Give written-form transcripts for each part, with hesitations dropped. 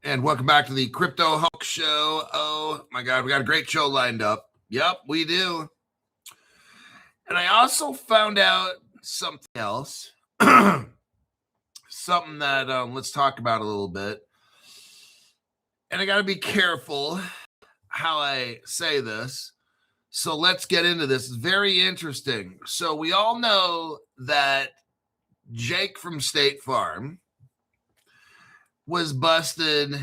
And welcome back to the Crypto Hulk Show. Oh my God, we got a great show lined up. Yep, we do. And I also found out something else, something that let's talk about a little bit. And I got to be careful how I say this. So let's get into this. It's very interesting. So we all know that Jake from State Farm was busted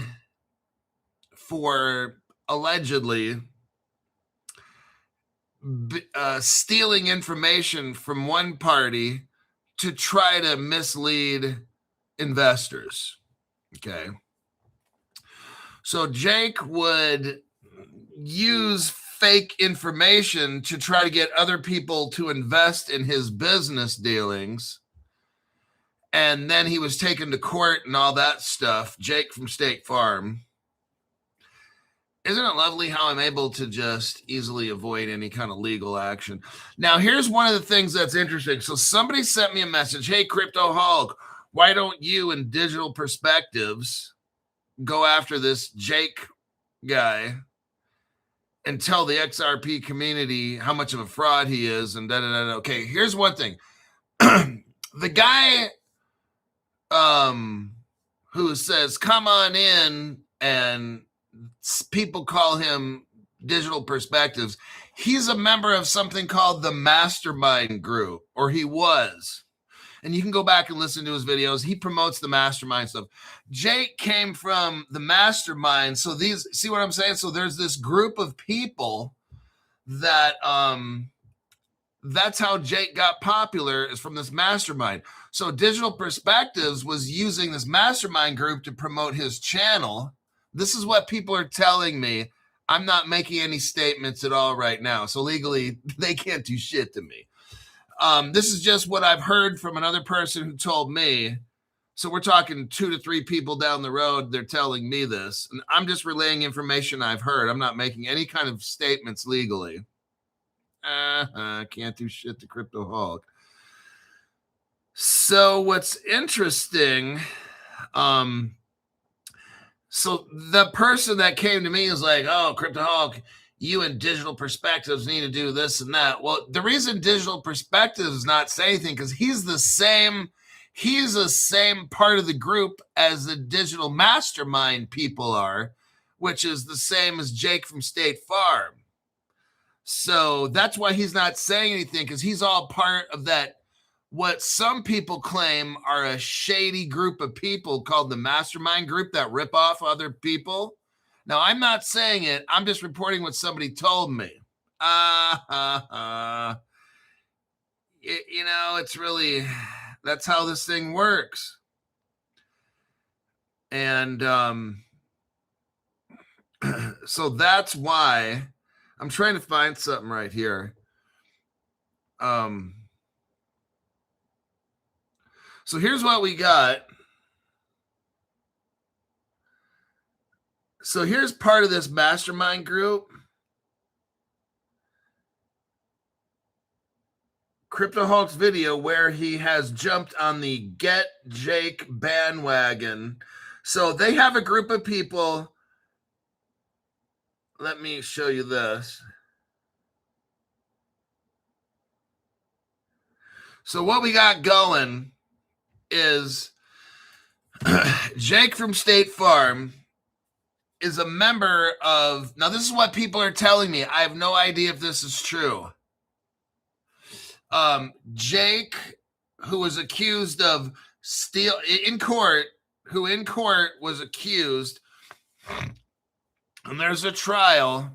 for allegedly stealing information from one party to try to mislead investors. Okay. So Jake would use fake information to try to get other people to invest in his business dealings. And then he was taken to court and all that stuff. Jake from State Farm. Isn't it lovely how I'm able to just easily avoid any kind of legal action? Now, here's one of the things that's interesting. So somebody sent me a message. Hey, Crypto Hulk, why don't you and Digital Perspectives go after this Jake guy and tell the XRP community how much of a fraud he is? And da-da-da-da. Okay, here's one thing. The guy who says, come on in, and people call him Digital Perspectives. He's a member of something called the Mastermind Group, or he was. And you can go back and listen to his videos. He promotes the Mastermind stuff. Jake came from the Mastermind. So these, see what I'm saying? So there's this group of people that, that's how Jake got popular, is from this Mastermind. So Digital Perspectives was using this Mastermind group to promote his channel. This is what people are telling me. I'm not making any statements at all right now. So legally, they can't do shit to me. This is just what I've heard from another person who told me. So we're talking 2 to 3 people down the road. They're telling me this. And I'm just relaying information I've heard. I'm not making any kind of statements legally. Can't do shit to Crypto Hulk. So what's interesting, so the person that came to me is like, oh, Crypto Hulk, you and Digital Perspectives need to do this and that. Well, the reason Digital Perspectives is not saying anything, because he's the same part of the group as the Digital Mastermind people are, which is the same as Jake from State Farm. So that's why he's not saying anything, because he's all part of that, what some people claim are a shady group of people called the Mastermind Group that rip off other people. Now, I'm not saying it. I'm just reporting what somebody told me. It's really, that's how this thing works. And so that's why I'm trying to find something right here. So here's what we got. So here's part of this Mastermind group. Crypto Hulk's video where he has jumped on the Get Jake bandwagon. So they have a group of people. Let me show you this. So what we got going is Jake from State Farm is a member of, now this is what people are telling me. I have no idea if this is true. Jake, who was accused of in court was accused, and there's a trial,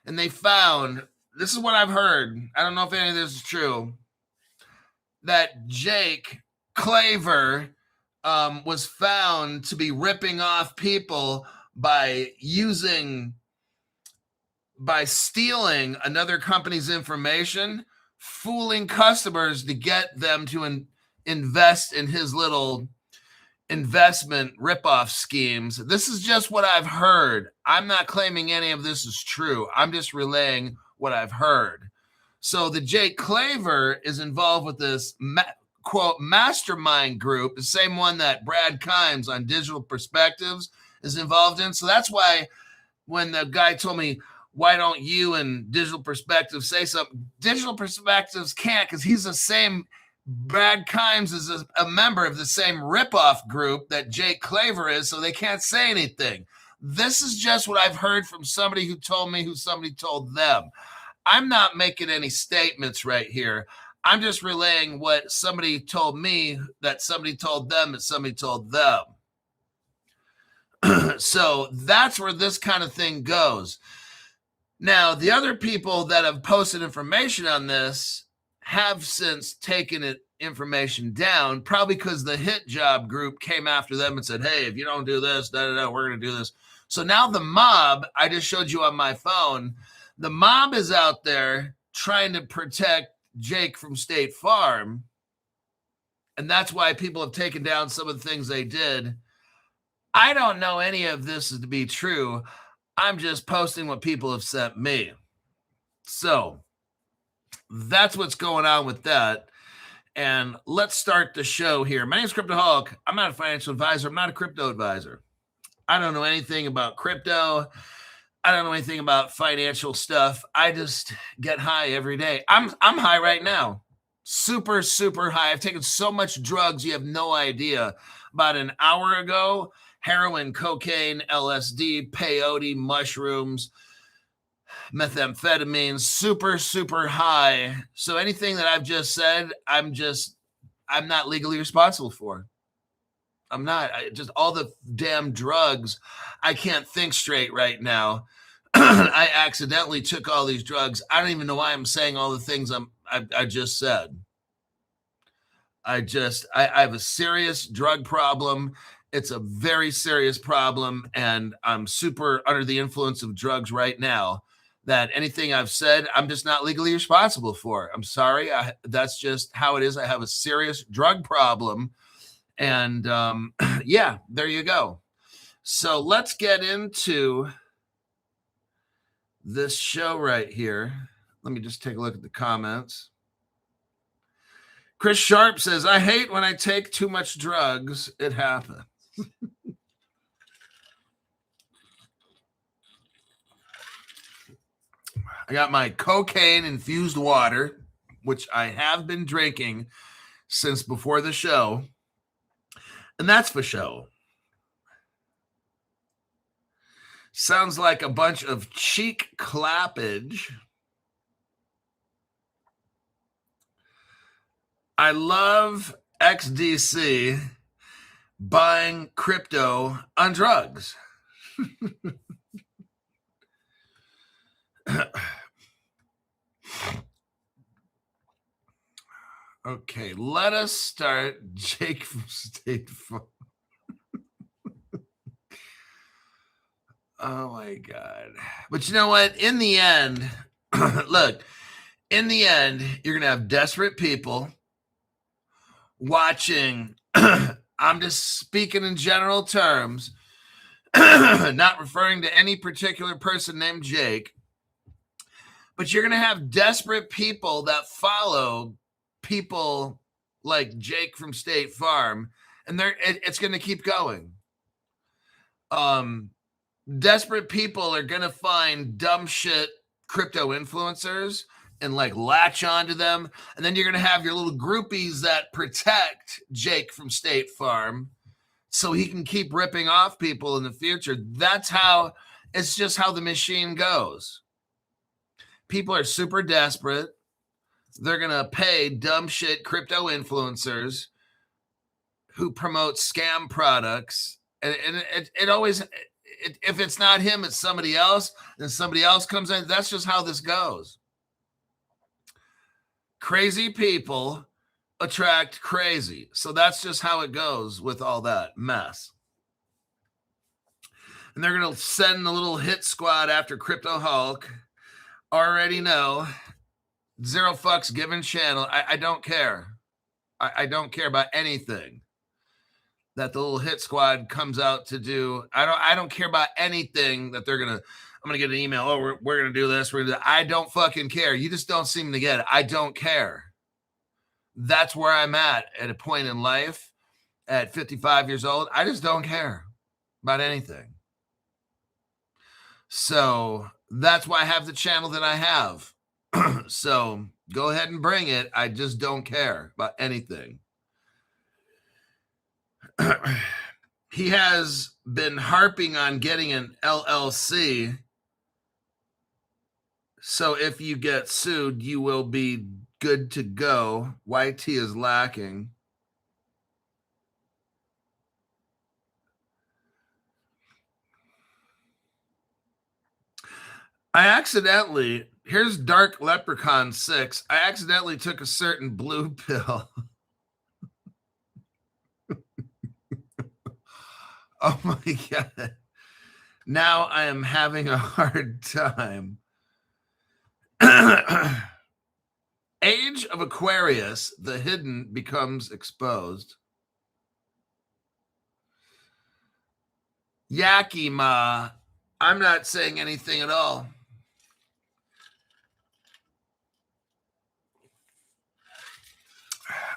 and they found, this is what I've heard, I don't know if any of this is true, that Jake Claver was found to be ripping off people by stealing another company's information, fooling customers to get them to invest in his little investment ripoff schemes. This is just what I've heard. I'm not claiming any of this is true. I'm just relaying what I've heard. So the Jake Claver is involved with this quote mastermind group, the same one that Brad Kimes on Digital Perspectives is involved in. So that's why when the guy told me, why don't you and Digital Perspectives say something? Digital Perspectives can't, because he's the same. Brad Kimes is a member of the same ripoff group that Jake Claver is, so they can't say anything. This is just what I've heard from somebody who told me who somebody told them. I'm not making any statements right here. I'm just relaying what somebody told me that somebody told them that somebody told them. So that's where this kind of thing goes. Now, the other people that have posted information on this have since taken information down, probably because the hit job group came after them and said, hey, if you don't do this, we're going to do this. So now the mob, I just showed you on my phone, the mob is out there trying to protect Jake from State Farm. And that's why people have taken down some of the things they did. I don't know any of this is to be true. I'm just posting what people have sent me. So that's what's going on with that. And let's start the show here. My name is Cryptoholic. I'm not a financial advisor. I'm not a crypto advisor. I don't know anything about crypto. I don't know anything about financial stuff. I just get high every day. I'm high right now. Super, super high. I've taken so much drugs, you have no idea. About an hour ago, heroin, cocaine, LSD, peyote, mushrooms, methamphetamine, super, super high. So anything that I've just said, I'm not legally responsible for. I'm not. Just all the damn drugs. I can't think straight right now. I accidentally took all these drugs. I don't even know why I'm saying all the things I just said. I have a serious drug problem. It's a very serious problem, and I'm super under the influence of drugs right now. That anything I've said, I'm just not legally responsible for. I'm sorry. That's just how it is. I have a serious drug problem. And yeah, there you go. So let's get into this show right here. Let me just take a look at the comments. Chris Sharp says, I hate when I take too much drugs. It happens. I got my cocaine-infused water, which I have been drinking since before the show. And that's for show. Sounds like a bunch of cheek clappage. I love XDC buying crypto on drugs. Okay, let us start. Jake from State Farm. Oh my God. But you know what? In the end, look, in the end, you're going to have desperate people watching. I'm just speaking in general terms, not referring to any particular person named Jake. But you're going to have desperate people that follow people like Jake from State Farm, and it's going to keep going. Desperate people are going to find dumb shit crypto influencers and like latch onto them. And then you're going to have your little groupies that protect Jake from State Farm so he can keep ripping off people in the future. It's just how the machine goes. People are super desperate. They're going to pay dumb shit crypto influencers who promote scam products. And it always, if it's not him, it's somebody else. Then somebody else comes in. That's just how this goes. Crazy people attract crazy. So that's just how it goes with all that mess. And they're going to send a little hit squad after Crypto Hulk. Already know. Zero fucks given channel. I don't care. I don't care about anything that the little hit squad comes out to do. I don't care about anything that they're gonna. I'm gonna get an email. Oh, we're gonna do this. I don't fucking care. You just don't seem to get it. I don't care. that's where I'm at a point in life at 55 years old. I just don't care about anything. So that's why I have the channel that I have. So go ahead and bring it. I just don't care about anything. He has been harping on getting an LLC. So if you get sued, you will be good to go. YT is lacking. I accidentally, here's Dark Leprechaun 6. I accidentally took a certain blue pill. Oh my God. Now I am having a hard time. Age of Aquarius, the hidden becomes exposed. Yakima, I'm not saying anything at all.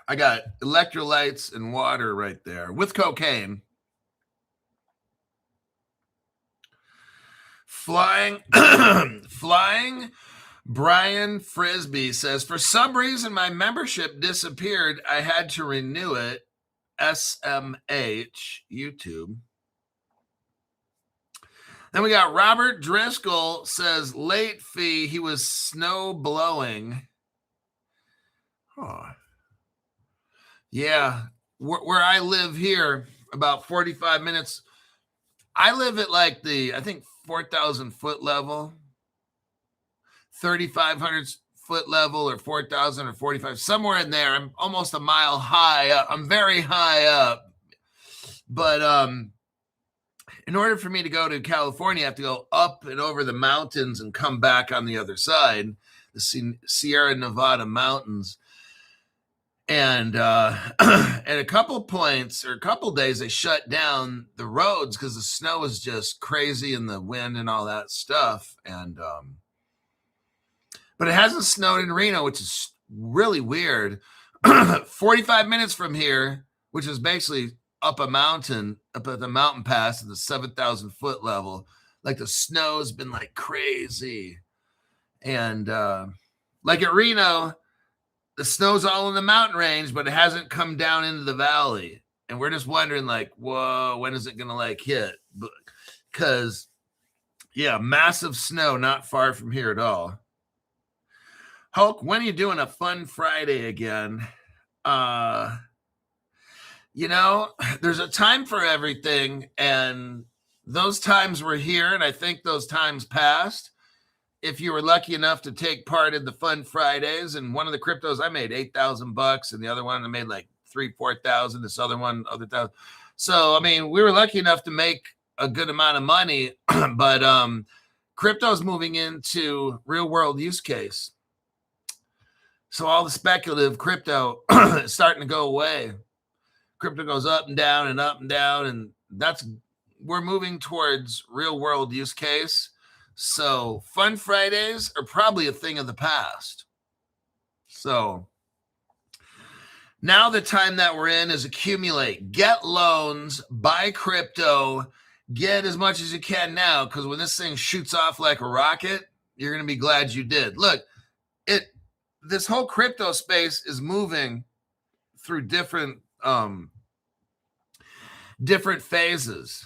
I got electrolytes and water right there with cocaine. Flying Brian Frisbee says, for some reason my membership disappeared. I had to renew it. SMH YouTube. Then we got Robert Driscoll says, late fee. He was snow blowing. Oh. Yeah. Where I live here, about 45 minutes. I live at like I think 4,000 foot level, 3,500 foot level, or 4,000 or 45, somewhere in there. I'm almost a mile high up. I'm very high up. But in order for me to go to California, I have to go up and over the mountains and come back on the other side, the Sierra Nevada mountains. And at a couple points or a couple days, they shut down the roads because the snow is just crazy and the wind and all that stuff. And but it hasn't snowed in Reno, which is really weird. 45 minutes from here, which is basically up a mountain, up at the mountain pass at the 7,000 foot level, like the snow's been like crazy. And like at Reno, the snow's all in the mountain range, but it hasn't come down into the valley. And we're just wondering, like, whoa, when is it going to like hit? Because, yeah, massive snow not far from here at all. Hulk, when are you doing a fun Friday again? You know, there's a time for everything, and those times were here, and I think those times passed. If you were lucky enough to take part in the Fun Fridays, and one of the cryptos I made $8,000, and the other one I made like 3,000-4,000. This other one, other thousand. So I mean, we were lucky enough to make a good amount of money, but crypto's moving into real world use case. So all the speculative crypto is starting to go away. Crypto goes up and down and up and down, and we're moving towards real world use case. So Fun Fridays are probably a thing of the past. So now the time that we're in is accumulate, get loans, buy crypto, get as much as you can now, because when this thing shoots off like a rocket, you're going to be glad you did. Look, this whole crypto space is moving through different phases.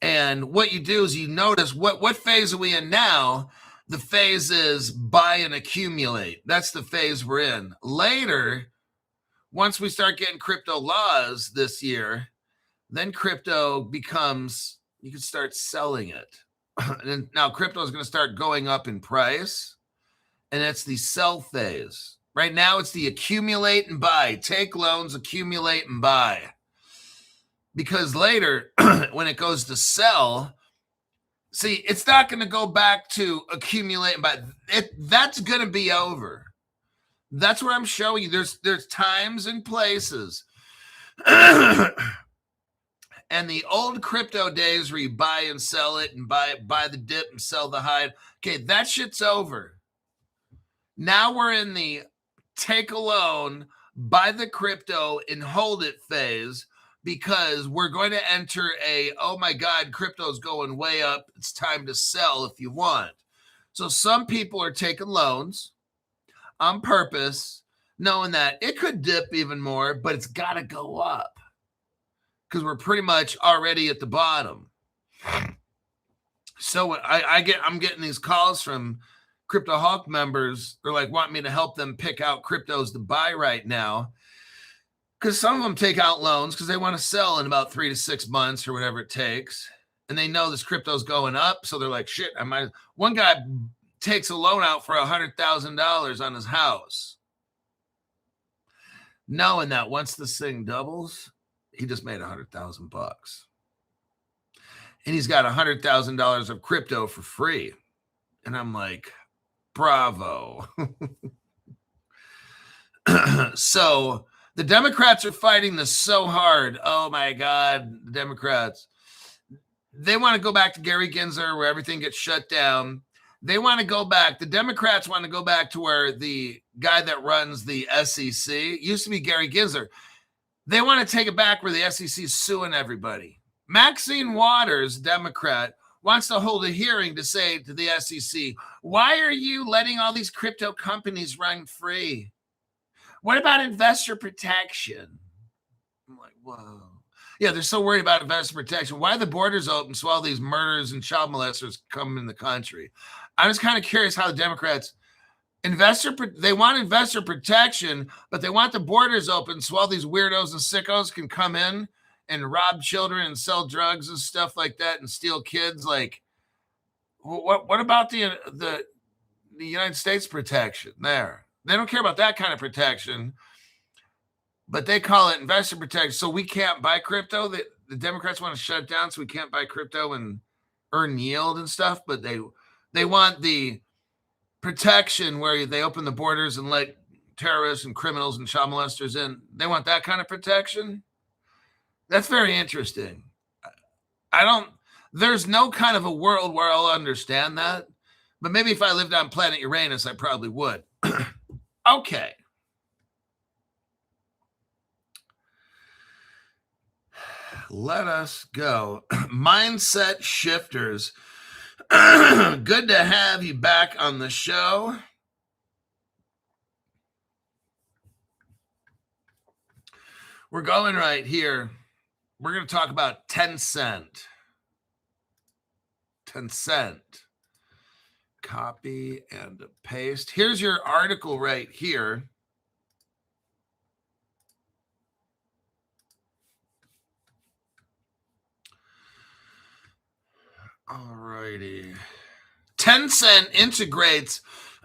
And what you do is you notice what phase are we in now? The phase is buy and accumulate. That's the phase we're in. Later, once we start getting crypto laws this year, then crypto becomes, you can start selling it. And now crypto is going to start going up in price. And it's the sell phase. Right now, it's the accumulate and buy. Take loans, accumulate and buy. Because later, when it goes to sell, see, it's not going to go back to accumulate and buy. That's going to be over. That's what I'm showing you. There's times and places. And the old crypto days where you buy and sell it and buy the dip and sell the high. Okay, that shit's over. Now we're in the take a loan, buy the crypto, and hold it phase, because we're going to enter a, oh my God, crypto's going way up. It's time to sell if you want. So some people are taking loans on purpose, knowing that it could dip even more, but it's got to go up because we're pretty much already at the bottom. So I'm getting these calls from Crypto Hawk members. They're like, want me to help them pick out cryptos to buy right now, because some of them take out loans because they want to sell in about 3 to 6 months or whatever it takes, and they know this crypto's going up, so they're like, shit, I might. One guy takes a loan out for $100,000 on his house, knowing that once this thing doubles, he just made $100,000, and he's got $100,000 of crypto for free. And I'm like, bravo. So the Democrats are fighting this so hard. Oh my God, the Democrats. They want to go back to Gary Gensler, where everything gets shut down. They want to go back. The Democrats want to go back to where the guy that runs the SEC used to be Gary Gensler. They want to take it back where the SEC is suing everybody. Maxine Waters, Democrat, wants to hold a hearing to say to the SEC, why are you letting all these crypto companies run free? What about investor protection? I'm like, whoa. Yeah, they're so worried about investor protection. Why are the borders open so all these murderers and child molesters come in the country? I'm just kind of curious how the Democrats, they want investor protection, but they want the borders open so all these weirdos and sickos can come in and rob children and sell drugs and stuff like that and steal kids. Like, what about the United States protection there? They don't care about that kind of protection, but they call it investor protection. So we can't buy crypto. The Democrats want to shut it down so we can't buy crypto and earn yield and stuff, but they want the protection where they open the borders and let terrorists and criminals and child molesters in. They want that kind of protection. That's very interesting. There's no kind of a world where I'll understand that, but maybe if I lived on planet Uranus, I probably would. Okay. Let us go. Mindset shifters. Good to have you back on the show. We're going right here. We're going to talk about Tencent. Copy and paste. Here's your article right here. All righty. Tencent integrates.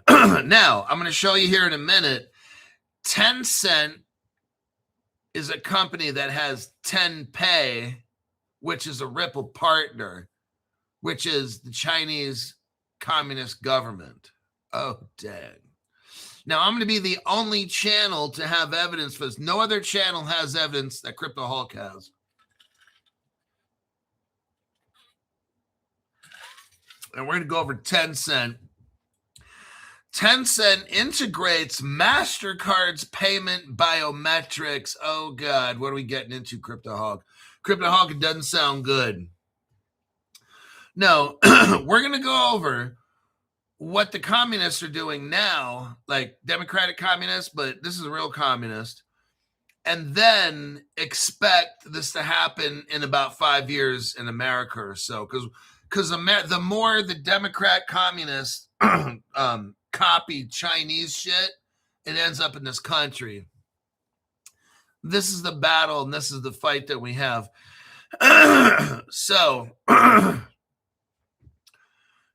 Now, I'm going to show you here in a minute. Tencent is a company that has Tenpay, which is a Ripple partner, which is the Chinese Communist government. Oh, dang. Now, I'm going to be the only channel to have evidence for this. No other channel has evidence that Crypto Hulk has. And we're going to go over Tencent. Tencent integrates MasterCard's payment biometrics. Oh, God. What are we getting into, Crypto Hulk? Crypto Hulk, it doesn't sound good. No, we're going to go over what the communists are doing now, like democratic communists, but this is a real communist, and then expect this to happen in about 5 years in America or so, because the more the Democrat communists copy Chinese shit, it ends up in this country. This is the battle, and this is the fight that we have. So,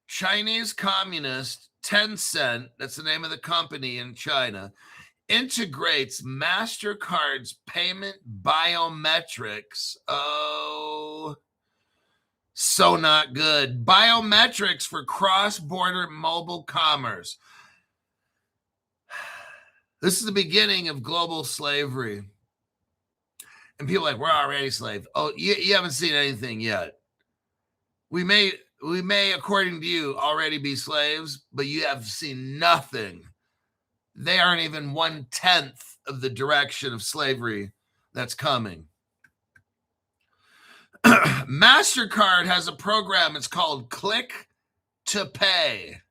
Chinese communist Tencent, that's the name of the company in China, integrates MasterCard's payment biometrics. Oh, so not good. Biometrics for cross-border mobile commerce. This is the beginning of global slavery. And people are like, we're already slaves. Oh, you haven't seen anything yet. We may, according to you, already be slaves, but you have seen nothing they aren't even 1/10 of the direction of slavery that's coming. MasterCard has a program. It's called Click to Pay.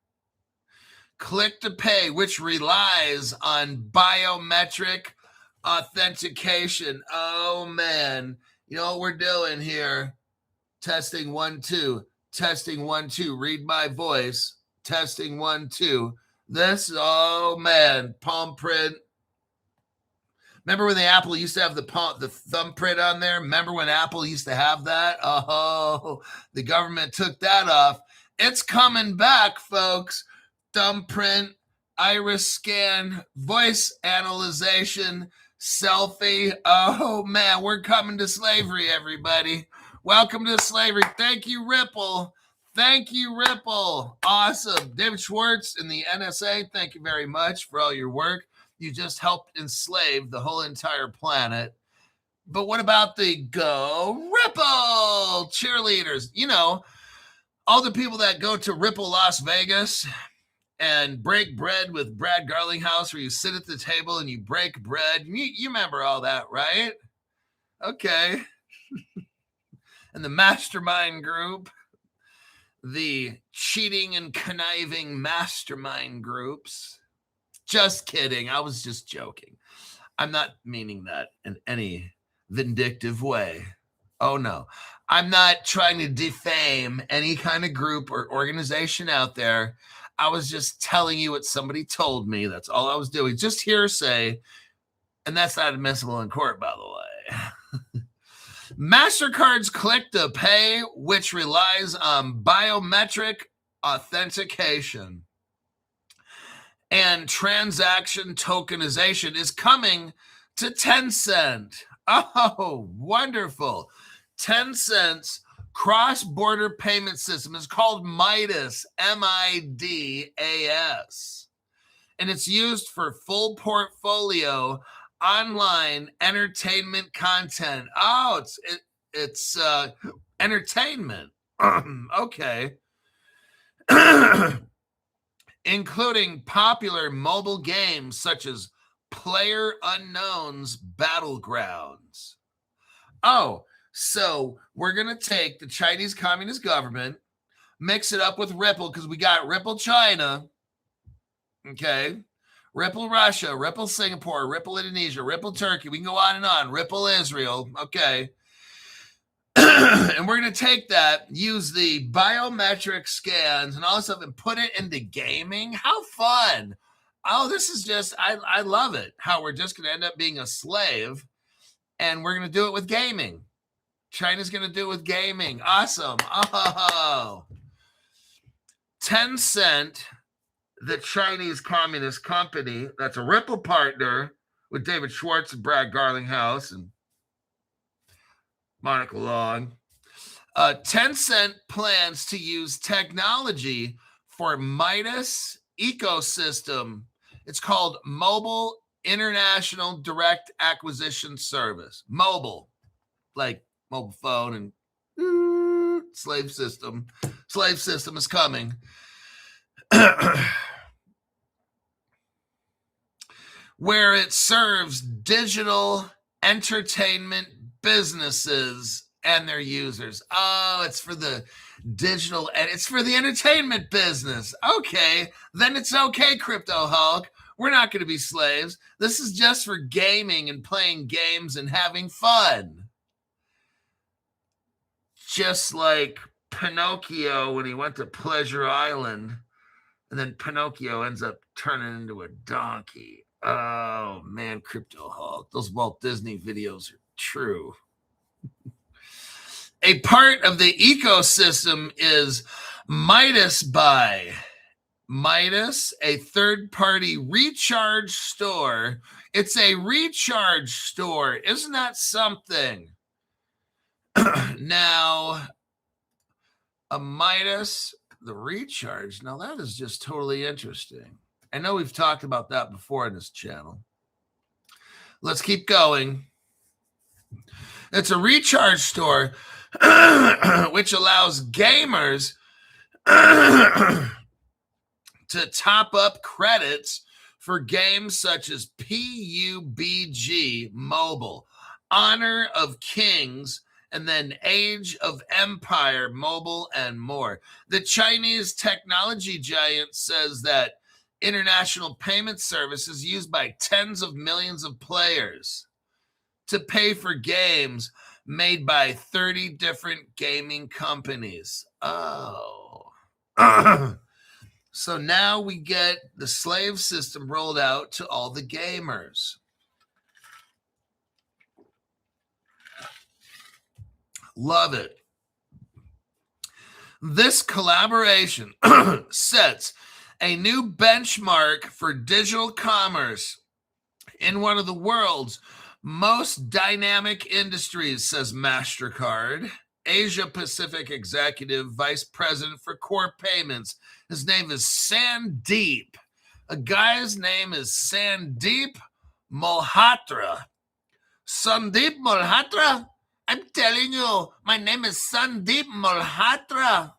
Click to Pay, which relies on biometric authentication. Oh, man. You know what we're doing here? Testing 1, 2. Testing 1, 2. Read my voice. Testing 1, 2. This, oh, man. Palm print. Remember when the Apple used to have the thumbprint on there? Remember when Apple used to have that? Oh, the government took that off. It's coming back, folks. Thumbprint, iris scan, voice analyzation, selfie. Oh, man, we're coming to slavery, everybody. Welcome to slavery. Thank you, Ripple. Thank you, Ripple. Awesome. David Schwartz in the NSA, thank you very much for all your work. You just helped enslave the whole entire planet. But what about the Go Ripple cheerleaders? You know, all the people that go to Ripple Las Vegas and break bread with Brad Garlinghouse, where you sit at the table and you break bread. You remember all that, right? Okay. And the mastermind group, the cheating and conniving mastermind groups. Just kidding. I was just joking. I'm not meaning that in any vindictive way. Oh, no. I'm not trying to defame any kind of group or organization out there. I was just telling you what somebody told me. That's all I was doing. Just hearsay. And that's not admissible in court, by the way. MasterCard's Click to Pay, which relies on biometric authentication and transaction tokenization, is coming to Tencent. Oh, wonderful. Tencent's cross-border payment system is called Midas, M-I-D-A-S. And it's used for full portfolio online entertainment content. Oh, it's entertainment. Okay. Including popular mobile games such as PlayerUnknown's Battlegrounds. Oh, so we're going to take the Chinese Communist government, mix it up with Ripple, because we got Ripple China, okay, Ripple Russia, Ripple Singapore, Ripple Indonesia, Ripple Turkey. We can go on, Ripple Israel, okay. And we're going to take that, use the biometric scans and all this stuff and put it into gaming. How fun. Oh, this is just, I love it. How we're just going to end up being a slave and we're going to do it with gaming. China's going to do it with gaming. Awesome. Oh, Tencent, the Chinese Communist company, that's a Ripple partner with David Schwartz and Brad Garlinghouse and Monica Long. Tencent plans to use technology for Midas ecosystem. It's called Mobile International Direct Acquisition Service. Mobile, like mobile phone and slave system. Slave system is coming. Where it serves digital entertainment businesses and their users. Oh, it's for the digital and it's for the entertainment business. Okay, then it's okay, Crypto Hulk. We're not going to be slaves. This is just for gaming and playing games and having fun. Just like Pinocchio when he went to Pleasure Island, and then Pinocchio ends up turning into a donkey. Oh, man, Crypto Hulk. Those Walt Disney videos are true. A part of the ecosystem is Midas Buy. Midas, a third-party recharge store. It's a recharge store. Isn't that something? Now, a Midas, the recharge. Now, that is just totally interesting. I know we've talked about that before in this channel. Let's keep going. It's a recharge store which allows gamers to top up credits for games such as PUBG Mobile, Honor of Kings, and then Age of Empire Mobile, and more. The Chinese technology giant says that international payment service is used by tens of millions of players to pay for games made by 30 different gaming companies. Oh. So now we get the slave system rolled out to all the gamers. Love it. This collaboration sets a new benchmark for digital commerce in one of the world's most dynamic industries, says MasterCard. Asia Pacific Executive Vice President for Core Payments. His name is Sandeep. A guy's name is Sandeep Malhotra. Sandeep Malhotra? I'm telling you, my name is Sandeep Malhotra.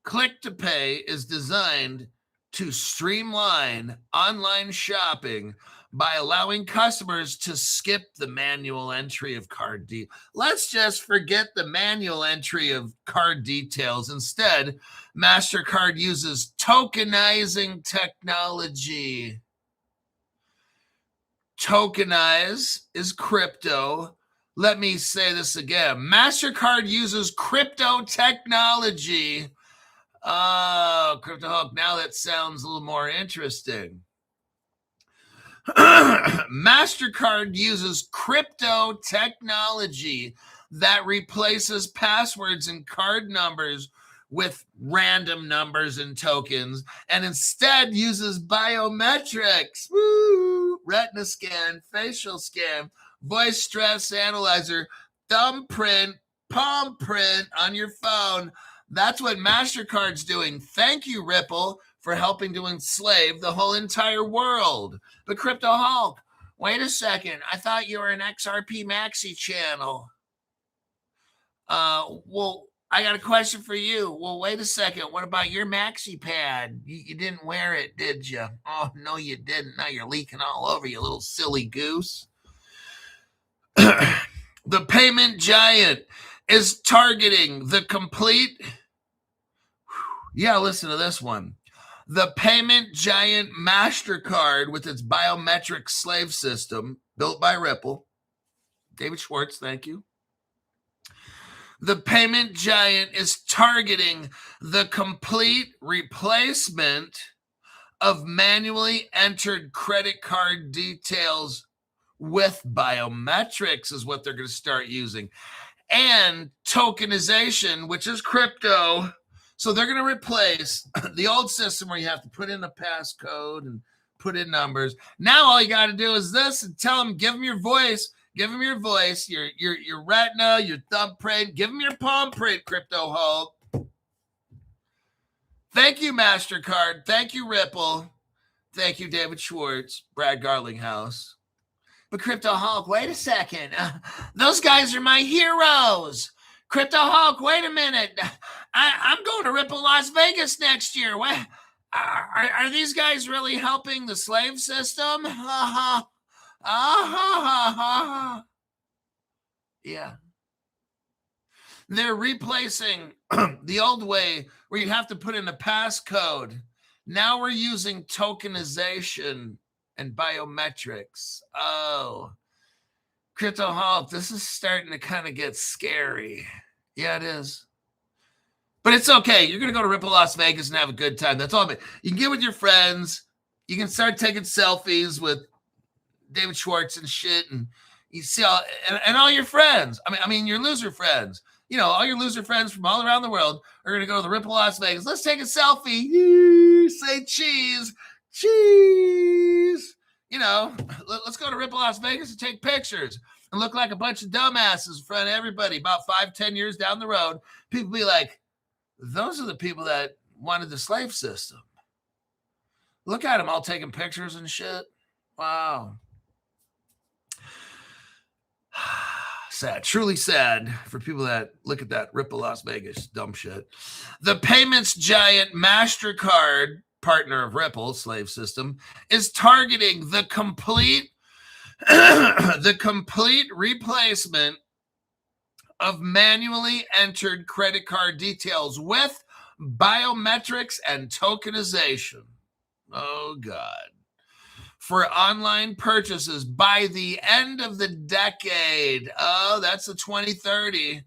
Click to Pay is designed to streamline online shopping by allowing customers to skip the manual entry of card details. Let's just forget the manual entry of card details. Instead, MasterCard uses tokenizing technology. Tokenize is crypto. Let me say this again. MasterCard uses crypto technology. Oh, CryptoHawk, now that sounds a little more interesting. MasterCard uses crypto technology that replaces passwords and card numbers with random numbers and tokens, and instead uses biometrics, retina scan, facial scan, voice stress analyzer, thumbprint, palm print on your phone. That's what MasterCard's doing. Thank you, Ripple, for helping to enslave the whole entire world. But Crypto Hulk, wait a second. I thought you were an XRP Maxi channel. Well, I got a question for you. Well, wait a second. What about your Maxi pad? You didn't wear it, did you? Oh, no, you didn't. Now you're leaking all over, you little silly goose. The payment giant is targeting the complete... Yeah, listen to this one. The payment giant MasterCard with its biometric slave system built by Ripple. David Schwartz, thank you. The payment giant is targeting the complete replacement of manually entered credit card details with biometrics is what they're going to start using. And tokenization, which is crypto. So they're going to replace the old system where you have to put in a passcode and put in numbers. Now all you got to do is this and tell them, give them your voice. Give them your voice, your retina, your thumbprint. Give them your palm print, Crypto Hulk. Thank you, MasterCard. Thank you, Ripple. Thank you, David Schwartz, Brad Garlinghouse. But Crypto Hulk, wait a second. Those guys are my heroes. Crypto Hulk, wait a minute. I'm going to Ripple Las Vegas next year. What? Are these guys really helping the slave system? Yeah. They're replacing the old way where you have to put in a passcode. Now we're using tokenization and biometrics. Oh, Crypto Hulk, this is starting to kind of get scary. Yeah, it is. But it's okay. You're going to go to Ripple Las Vegas and have a good time. That's all. You can get with your friends. You can start taking selfies with David Schwartz and shit, and you see all and all your friends. I mean, your loser friends. You know, all your loser friends from all around the world are going to go to the Ripple Las Vegas. Let's take a selfie. Say cheese, cheese. You know, let's go to Ripple Las Vegas and take pictures and look like a bunch of dumbasses in front of everybody. About 5-10 years down the road, people be like, "Those are the people that wanted the slave system. Look at them all taking pictures and shit." Wow. Sad, truly sad for people that look at that Ripple Las Vegas dumb shit. The payments giant MasterCard partner of Ripple, slave system, is targeting the complete the complete replacement of manually entered credit card details with biometrics and tokenization. Oh, God. For online purchases by the end of the decade. Oh, that's the 2030.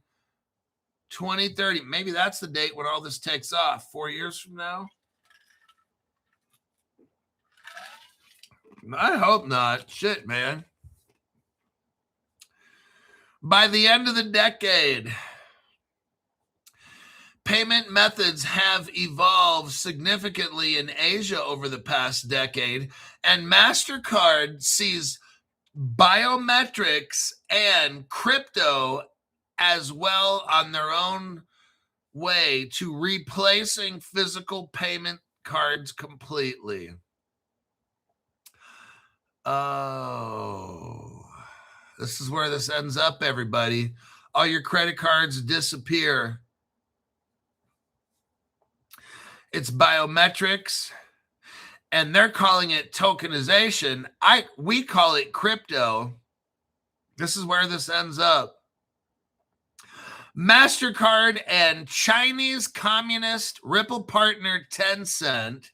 2030. Maybe that's the date when all this takes off. 4 years from now? I hope not. Shit, man. By the end of the decade, payment methods have evolved significantly in Asia over the past decade, and MasterCard sees biometrics and crypto as well on their own way to replacing physical payment cards completely. Oh, this is where this ends up, everybody. All your credit cards disappear. It's biometrics, and they're calling it tokenization. We call it crypto. This is where this ends up. MasterCard and Chinese communist Ripple partner Tencent,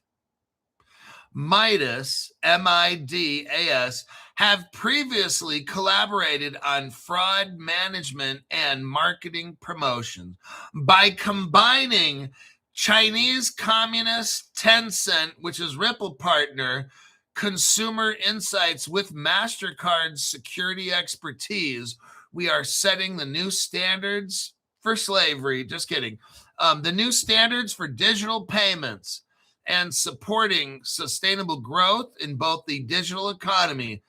Midas, M-I-D-A-S, have previously collaborated on fraud management and marketing promotion. By combining Chinese communist Tencent, which is Ripple partner, consumer insights with MasterCard's security expertise, we are setting the new standards for slavery. Just kidding. The new standards for digital payments and supporting sustainable growth in both the digital economy,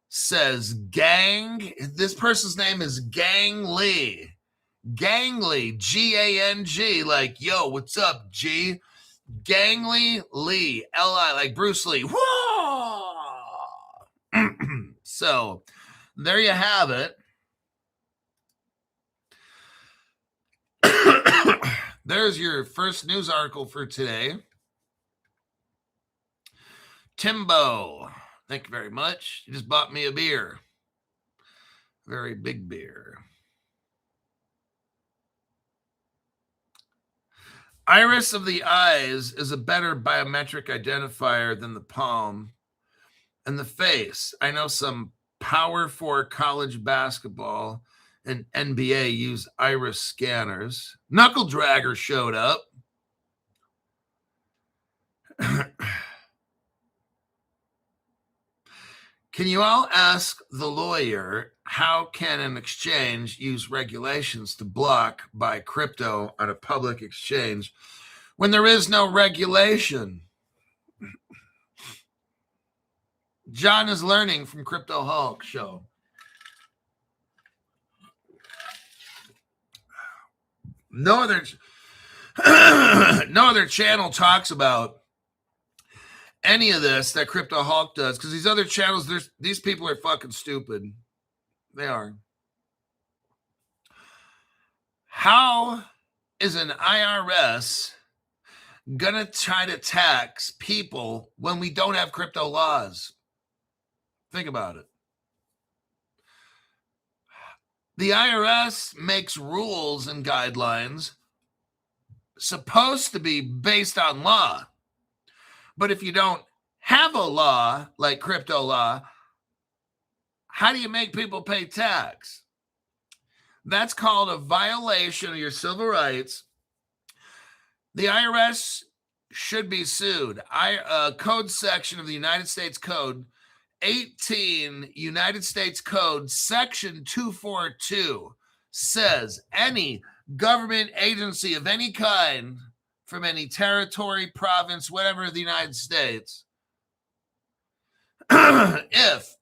says Gang. This person's name is Gang Lee. Gang Lee, G-A-N-G, like, yo, what's up, G? Gangly Lee, L-I, like Bruce Lee. Whoa! So, there you have it. There's your first news article for today. Timbo, thank you very much. You just bought me a beer. Very big beer. Iris of the eyes is a better biometric identifier than the palm and the face. I know some Power 4 college basketball and NBA use iris scanners. Knuckle Dragger showed up. Can you all ask the lawyer, how can an exchange use regulations to block buy crypto on a public exchange when there is no regulation? John is learning from Crypto Hulk show. No other channel talks about any of this that Crypto Hulk does, because these other channels, these people are fucking stupid. They are. How is an IRS gonna try to tax people when we don't have crypto laws? Think about it. The IRS makes rules and guidelines supposed to be based on law. But if you don't have a law like crypto law, how do you make people pay tax? That's called a violation of your civil rights. The IRS should be sued. Code section of the United States Code, 18 United States Code, section 242 says any government agency of any kind from any territory, province, whatever of the United States, if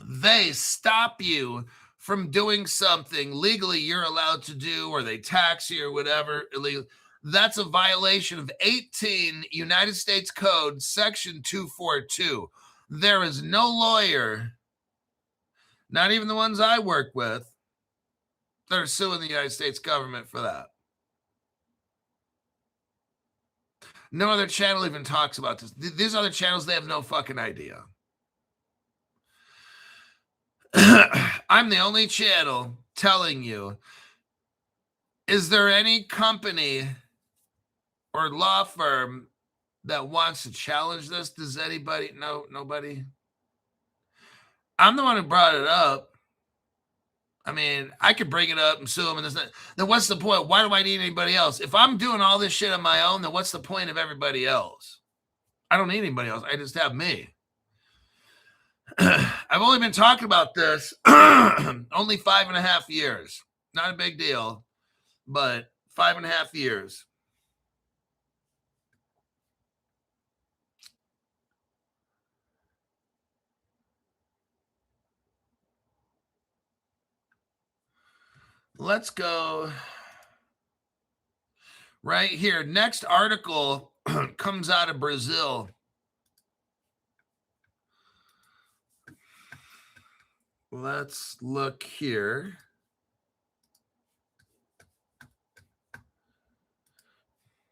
they stop you from doing something legally you're allowed to do, or they tax you or whatever illegal, that's a violation of 18 United States Code, section 242. There is no lawyer, not even the ones I work with, that are suing the United States government for that. No other channel even talks about this. These other channels, they have no fucking idea. I'm the only channel telling you, is there any company or law firm that wants to challenge this? Does anybody? No, nobody. I'm the one who brought it up. I mean, I could bring it up and sue them and this. Then what's the point? Why do I need anybody else? If I'm doing all this shit on my own, then what's the point of everybody else? I don't need anybody else. I just have me. I've only been talking about this only 5.5 years. Not a big deal, but 5.5 years. Let's go right here. Next article comes out of Brazil. Let's look here.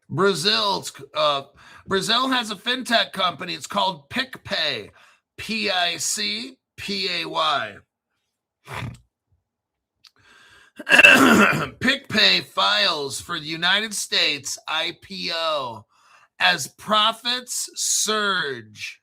Brazil has a fintech company. It's called PicPay, PICPAY. PicPay files for the United States IPO as profits surge.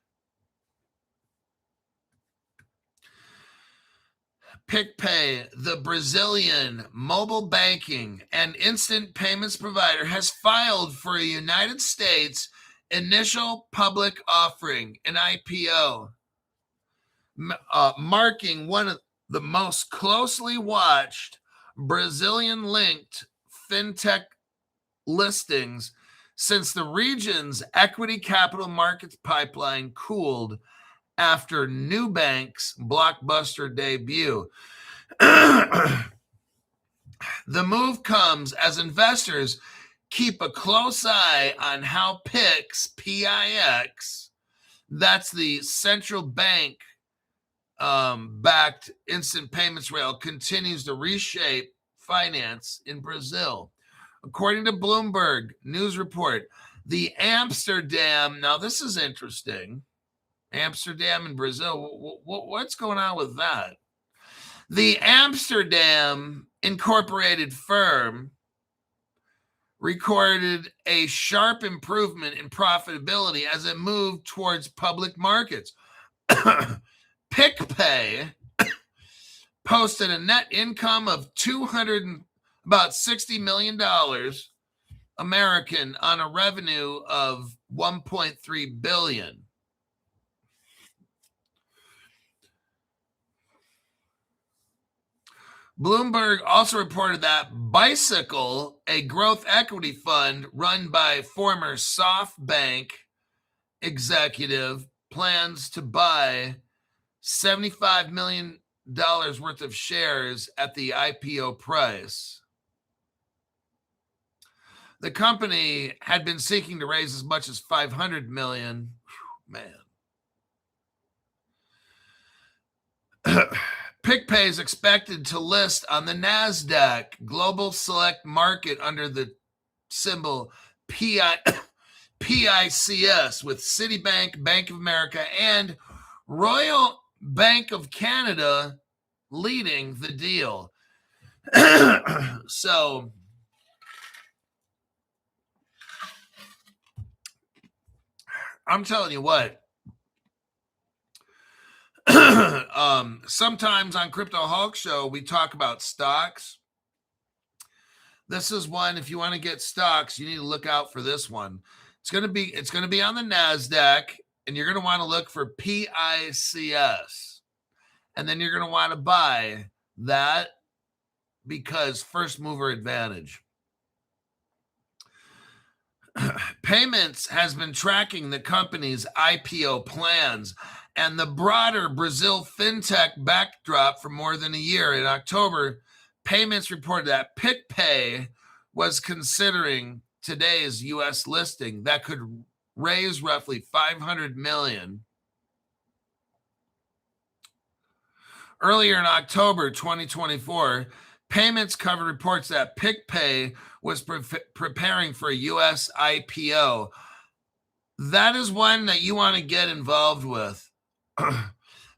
PicPay, the Brazilian mobile banking and instant payments provider, has filed for a United States initial public offering, an IPO, marking one of the most closely watched Brazilian-linked fintech listings since the region's equity capital markets pipeline cooled after Nubank's blockbuster debut. The move comes as investors keep a close eye on how PIX, that's the central bank backed instant payments rail, continues to reshape finance in Brazil. According to Bloomberg News Report, the Amsterdam, now this is interesting, Amsterdam in Brazil, what's going on with that? The Amsterdam Incorporated firm recorded a sharp improvement in profitability as it moved towards public markets. PicPay posted a net income of about $60 million American on a revenue of $1.3 billion. Bloomberg also reported that Bicycle, a growth equity fund run by former SoftBank executive, plans to buy $75 million worth of shares at the IPO price. The company had been seeking to raise as much as $500 million. Man. PicPay is expected to list on the NASDAQ Global Select Market under the symbol PICS, with Citibank, Bank of America, and Royal Bank of Canada leading the deal. So I'm telling you what, sometimes on Crypto Hulk Show, we talk about stocks. This is one, if you want to get stocks, you need to look out for this one. It's going to be on the NASDAQ, and you're going to want to look for PICS. And then you're going to want to buy that because first mover advantage. Payments has been tracking the company's IPO plans and the broader Brazil fintech backdrop for more than a year. In October, Payments reported that PicPay was considering today's U.S. listing that could raise roughly $500 million. Earlier in October 2024, Payments covered reports that PicPay was preparing for a U.S. IPO That is one that you want to get involved with.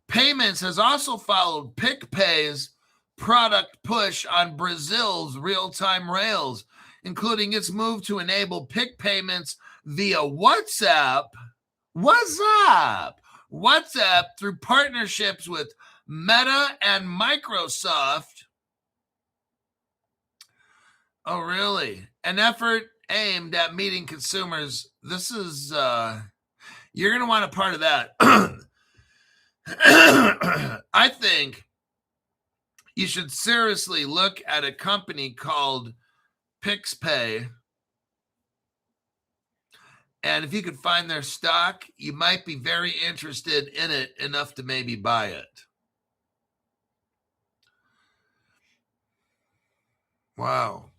Payments has also followed PicPay's product push on Brazil's real-time rails, including its move to enable Pic payments via WhatsApp. What's up? WhatsApp through partnerships with Meta and Microsoft. Oh, really? An effort aimed at meeting consumers. This is, you're going to want a part of that. I think you should seriously look at a company called PixPay. And if you could find their stock, you might be very interested in it enough to maybe buy it. Wow.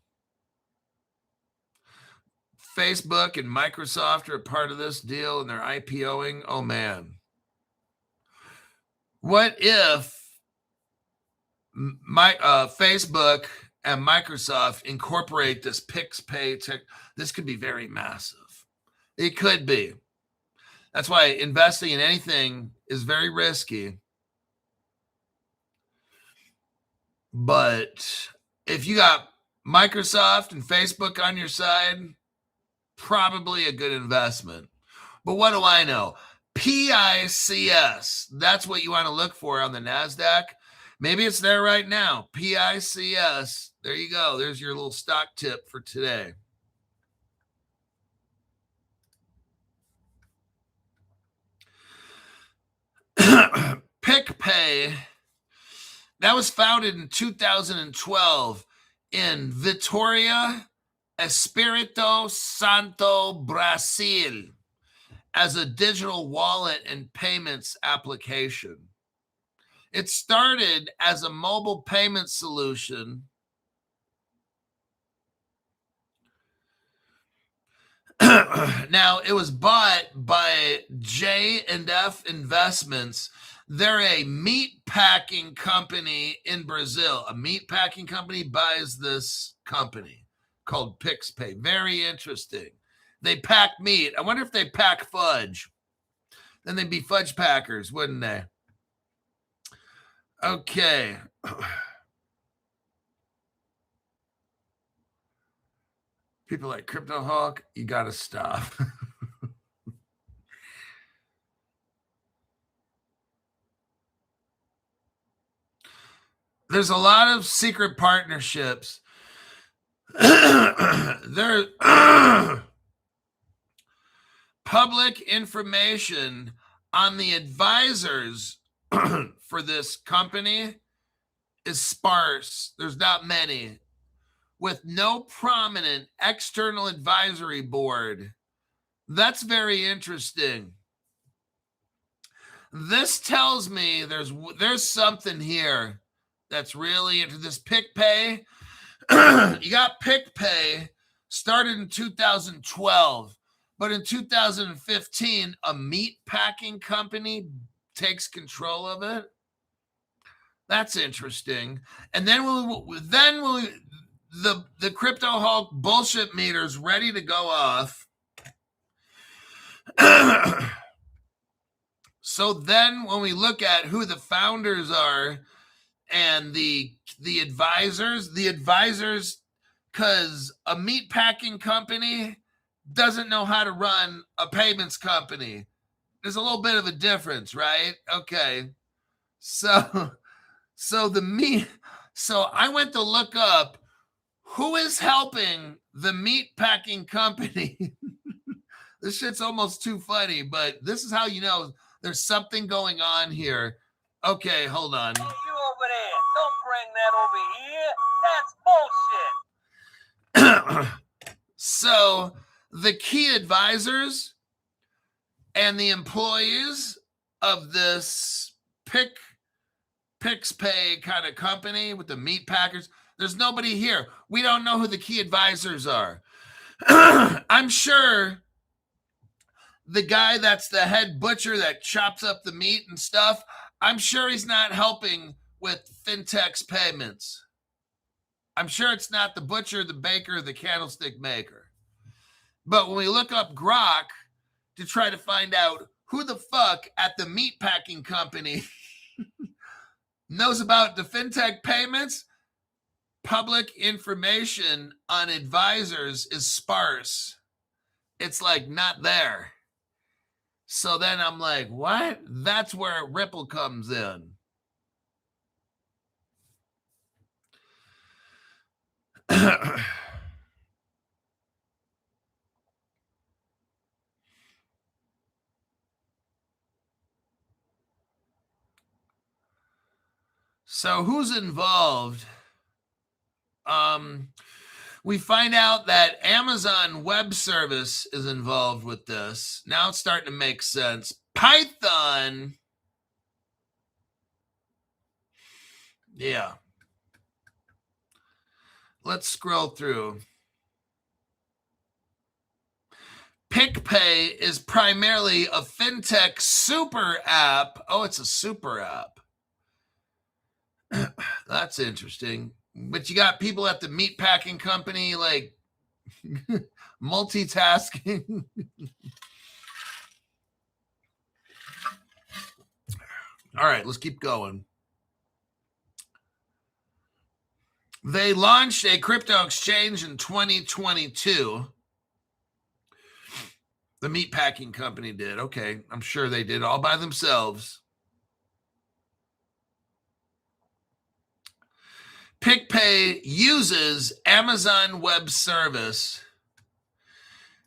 Facebook and Microsoft are a part of this deal and they're IPOing. Oh, man. What if Facebook and Microsoft incorporate this PixPay tech? This could be very massive. It could be. That's why investing in anything is very risky. But if you got Microsoft and Facebook on your side, probably a good investment. But what do I know? PICS. That's what you want to look for on the NASDAQ. Maybe it's there right now. PICS. There you go. There's your little stock tip for today. PicPay, that was founded in 2012 in Vitória, Espírito Santo, Brazil, as a digital wallet and payments application. It started as a mobile payment solution. Now, it was bought by J&F Investments. They're a meat packing company in Brazil. A meat packing company buys this company called PixPay. Very interesting. They pack meat. I wonder if they pack fudge. Then they'd be fudge packers, wouldn't they? Okay. People like Crypto Hawk, you got to stop. There's a lot of secret partnerships. There's public information on the advisors for this company is sparse. There's not many. With no prominent external advisory board. That's very interesting. This tells me there's something here that's really into this PicPay. You got PicPay started in 2012, but in 2015, a meat packing company takes control of it. That's interesting. And then the Crypto Hulk bullshit meter's ready to go off. So then when we look at who the founders are and the advisors, because a meat packing company doesn't know how to run a payments company. There's a little bit of a difference, right? Okay. So I went to look up who is helping the meat packing company. This shit's almost too funny, but this is how you know there's something going on here. Okay, hold on. Oh, you over there. Don't bring that over here. That's bullshit. So the key advisors and the employees of this PixPay kind of company with the meat packers, there's nobody here. We don't know who the key advisors are. I'm sure the guy that's the head butcher that chops up the meat and stuff, I'm sure he's not helping with fintech's payments. I'm sure it's not the butcher, the baker, the candlestick maker. But when we look up Grok, to try to find out who the fuck at the meatpacking company knows about the fintech payments. Public information on advisors is sparse. It's like not there. So then I'm like, what? That's where Ripple comes in. So who's involved? We find out that Amazon Web Service is involved with this. Now it's starting to make sense. Python. Yeah. Let's scroll through. PicPay is primarily a fintech super app. Oh, it's a super app. That's interesting. But you got people at the meatpacking company like multitasking. All right, let's keep going. They launched a crypto exchange in 2022. The meatpacking company did. Okay, I'm sure they did all by themselves. PicPay uses Amazon Web Service.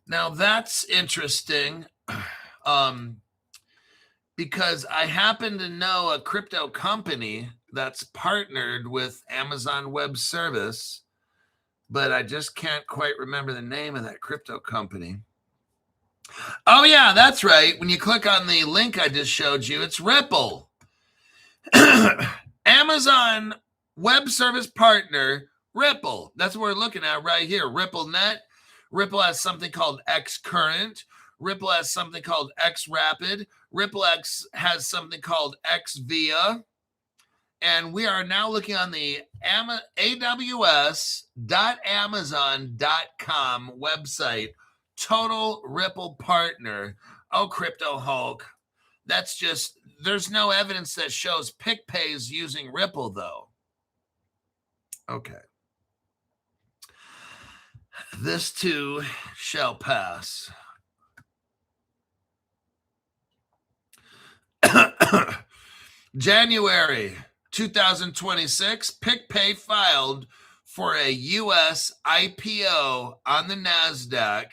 Now that's interesting because I happen to know a crypto company that's partnered with Amazon Web Service, but I just can't quite remember the name of that crypto company. Oh yeah, that's right. When you click on the link I just showed you, it's Ripple. Amazon Web Service partner, Ripple. That's what we're looking at right here. RippleNet. Ripple has something called Xcurrent. Ripple has something called Xrapid. Ripple X has something called XVIA. And we are now looking on the aws.amazon.com website. Total Ripple partner. Oh, Crypto Hulk. That's just, there's no evidence that shows PicPay is using Ripple, though. Okay. This too shall pass. January 2026, PicPay filed for a U.S. IPO on the NASDAQ.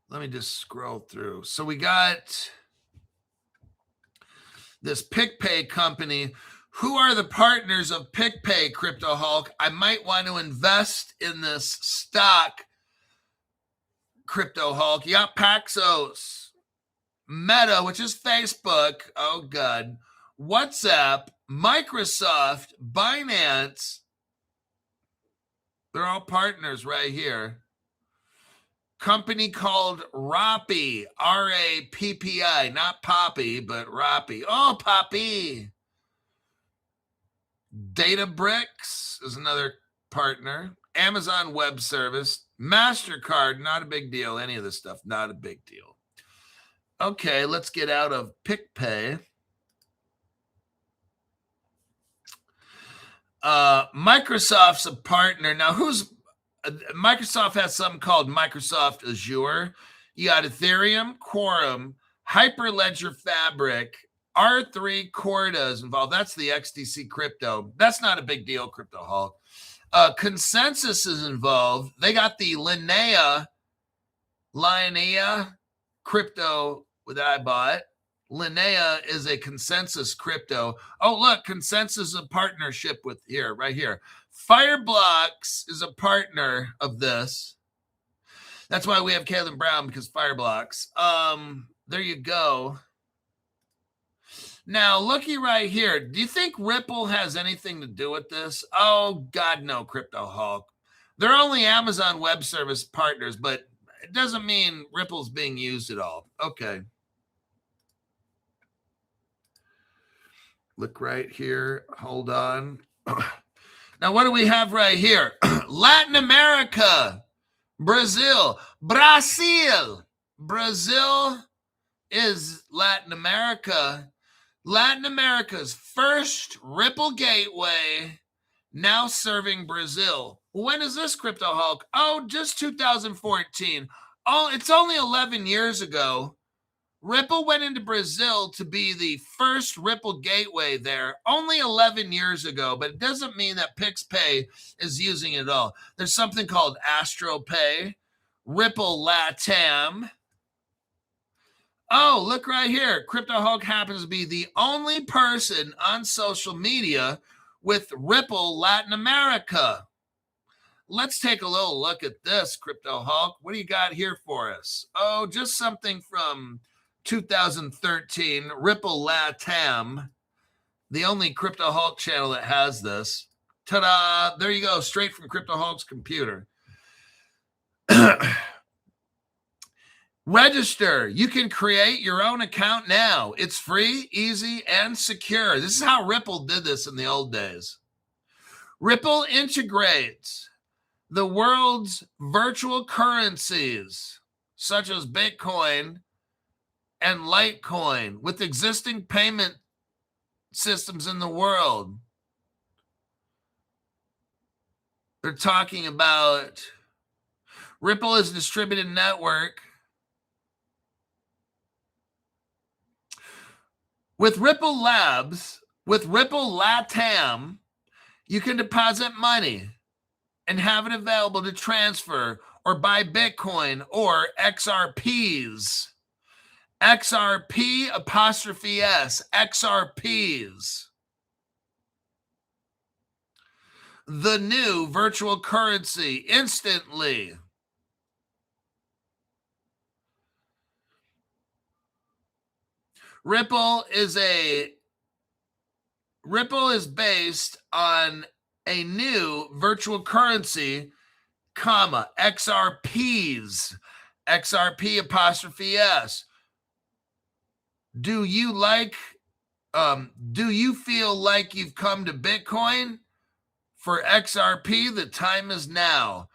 Let me just scroll through. So we got this PicPay company. Who are the partners of PicPay, Crypto Hulk? I might want to invest in this stock, Crypto Hulk. You got Paxos, Meta, which is Facebook. Oh, God. WhatsApp, Microsoft, Binance. They're all partners right here. Company called Rappi, R-A-P-P-I, not Poppy, but Rappi. Oh, Poppy. Databricks is another partner. Amazon Web Service. MasterCard, not a big deal. Any of this stuff, not a big deal. Okay, let's get out of PicPay. Microsoft's a partner. Now, Microsoft has something called Microsoft Azure. You got Ethereum, Quorum, Hyperledger Fabric, R3 Corda is involved. That's the XDC crypto. That's not a big deal, Crypto Hulk. Consensus is involved. They got the Linea crypto that I bought. Linea is a Consensus crypto. Oh, look, Consensus is a partnership with here, right here. Fireblocks is a partner of this. That's why we have Caleb Brown, because Fireblocks. There you go. Now, looky right here. Do you think Ripple has anything to do with this? Oh, God, no, Crypto Hulk. They're only Amazon Web Service partners, but it doesn't mean Ripple's being used at all. Okay. Look right here. Hold on. Now, what do we have right here? Latin America, Brazil. Brazil is Latin America. Latin America's first Ripple gateway, now serving Brazil. When is this, Crypto Hulk? Oh, just 2014. Oh, it's only 11 years ago. Ripple went into Brazil to be the first Ripple gateway there only 11 years ago, but it doesn't mean that PixPay is using it at all. There's something called AstroPay, Ripple Latam. Oh, look right here. Crypto Hulk happens to be the only person on social media with Ripple Latin America. Let's take a little look at this, Crypto Hulk. What do you got here for us? Oh, just something from 2013, Ripple Latam, the only Crypto Hulk channel that has this. Ta-da! There you go, straight from Crypto Hulk's computer. Register. You can create your own account now. It's free, easy, and secure. This is how Ripple did this in the old days. Ripple integrates the world's virtual currencies, such as Bitcoin and Litecoin, with existing payment systems in the world. They're talking about Ripple is a distributed network. With Ripple Latam, you can deposit money and have it available to transfer or buy Bitcoin or XRPs. XRP apostrophe S, XRPs. The new virtual currency instantly. Ripple is based on a new virtual currency, comma, XRPs, XRP apostrophe S. Do you feel like you've come to Bitcoin? For XRP, the time is now.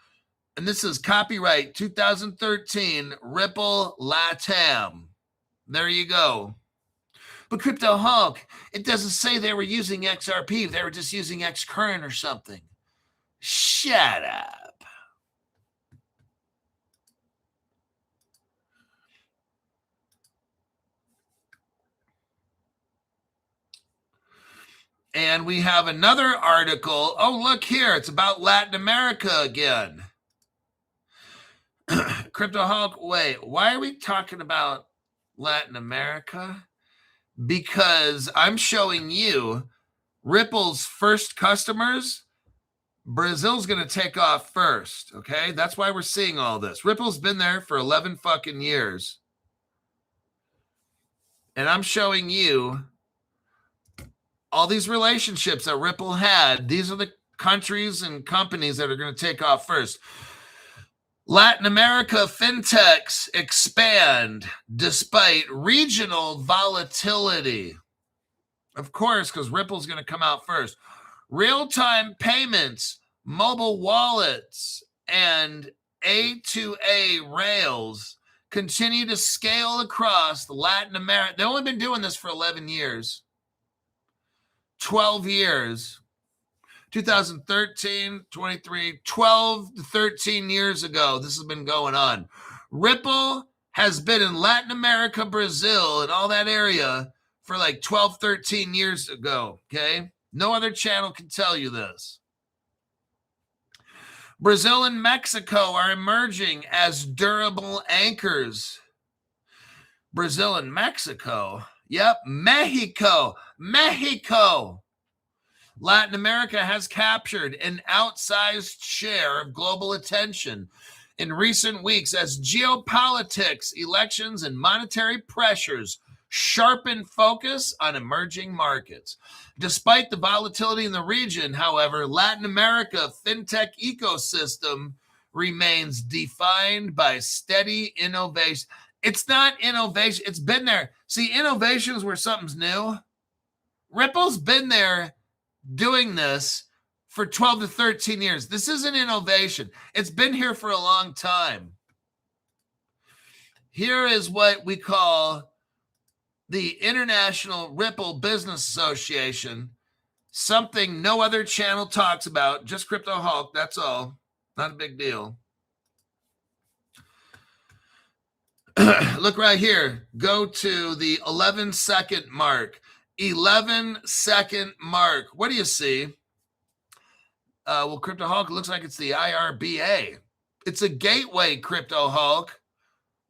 And this is copyright 2013, Ripple Latam. There you go. But Crypto Hulk, it doesn't say they were using XRP. They were just using XCurrent or something. Shut up. And we have another article. Oh, look here. It's about Latin America again. Crypto Hulk, wait, why are we talking about Latin America? Because I'm showing you Ripple's first customers. Brazil's going to take off first, okay? That's why we're seeing all this. Ripple's been there for 11 fucking years. And I'm showing you all these relationships that Ripple had. These are the countries and companies that are going to take off first. Latin America fintechs expand despite regional volatility. Of course, because Ripple's going to come out first. Real-time payments, mobile wallets, and A2A rails continue to scale across Latin America. They've only been doing this for 11 years. 12 years. 2013, 23, 12 to 13 years ago, this has been going on. Ripple has been in Latin America, Brazil, and all that area for like 12, 13 years ago, okay? No other channel can tell you this. Brazil and Mexico are emerging as durable anchors. Brazil and Mexico. Yep, Mexico. Latin America has captured an outsized share of global attention in recent weeks as geopolitics, elections, and monetary pressures sharpen focus on emerging markets. Despite the volatility in the region, however, Latin America fintech ecosystem remains defined by steady innovation. It's not innovation. It's been there. See, innovation is where something's new. Ripple's been there doing this for 12 to 13 years. This isn't innovation. It's been here for a long time. Here is what we call the International Ripple Business Association, something no other channel talks about, just Crypto Hulk, that's all. Not a big deal. Look right here. Go to the 11-second mark. 11-second mark. What do you see? Well, Crypto Hulk looks like it's the IRBA. It's a gateway, Crypto Hulk.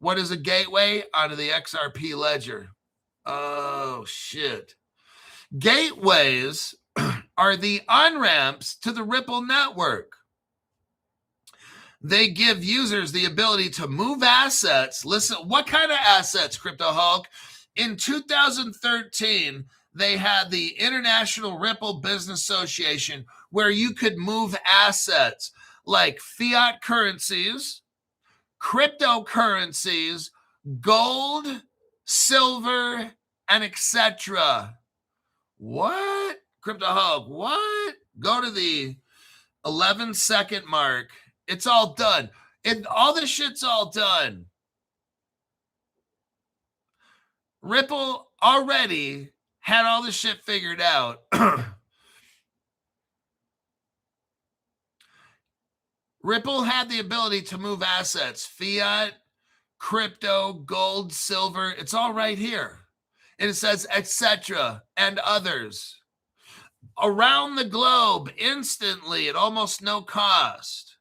What is a gateway? Onto the XRP ledger. Oh, shit. Gateways are the on-ramps to the Ripple network. They give users the ability to move assets. Listen, what kind of assets, Crypto Hulk? In 2013, they had the International Ripple Business Association where you could move assets like fiat currencies, cryptocurrencies, gold, silver, and etc. What? Crypto Hulk, what? Go to the 11-second mark. It's all done. All this shit's all done. Ripple already had all this shit figured out. Ripple had the ability to move assets, fiat, crypto, gold, silver. It's all right here. And it says etc. and others. Around the globe, instantly, at almost no cost.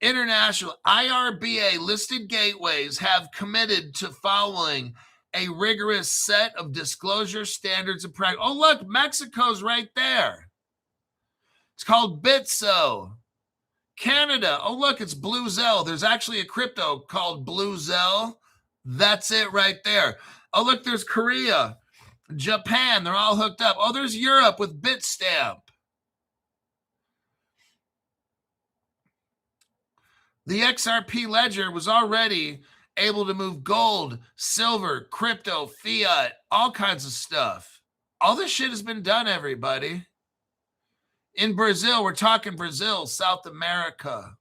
International IRBA listed gateways have committed to following a rigorous set of disclosure standards and practice. Oh, look, Mexico's right there. It's called Bitso. Canada. Oh, look, it's Blue Zell. There's actually a crypto called Blue Zell. That's it right there. Oh, look, there's Korea, Japan. They're all hooked up. Oh, there's Europe with Bitstamp. The XRP ledger was already able to move gold, silver, crypto, fiat, all kinds of stuff. All this shit has been done, everybody. In Brazil, we're talking Brazil, South America.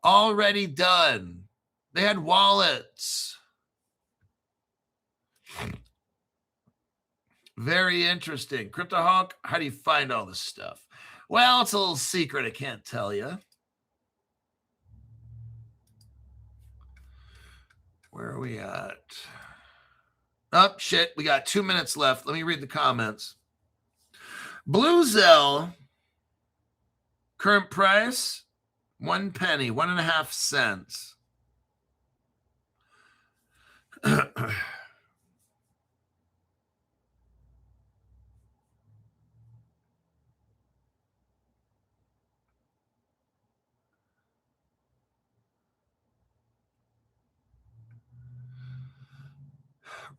Already done. They had wallets. Very interesting. Crypto Hawk, how do you find all this stuff? Well, it's a little secret. I can't tell you. Where are we at? Oh, shit. We got 2 minutes left. Let me read the comments. Blue Zell, current price, 1 penny, 1.5 cents.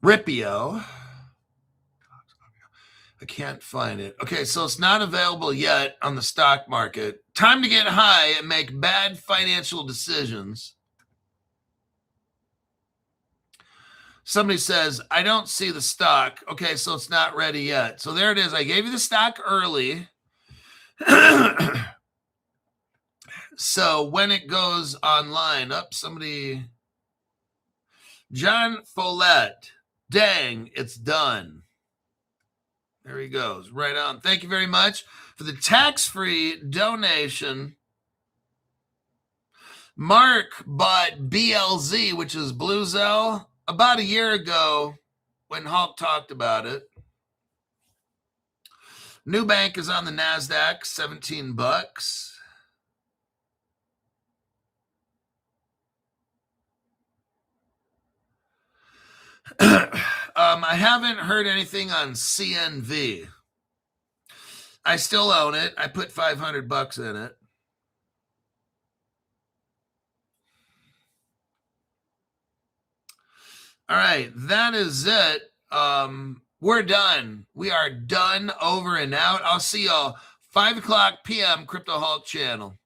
Ripio. I can't find it. Okay, so it's not available yet on the stock market. Time to get high and make bad financial decisions. Somebody says, I don't see the stock. Okay, so it's not ready yet. So there it is. I gave you the stock early. So when it goes online, somebody... John Follett. Dang, it's done. There he goes. Right on. Thank you very much for the tax-free donation. Mark bought BLZ, which is Blue Zell, about a year ago when Hulk talked about it. Nubank is on the NASDAQ, $17. I haven't heard anything on CNV. I still own it. I put $500 in it. All right, that is it. We're done. We are done, over and out. I'll see y'all 5 o'clock p.m. Crypto Hulk channel.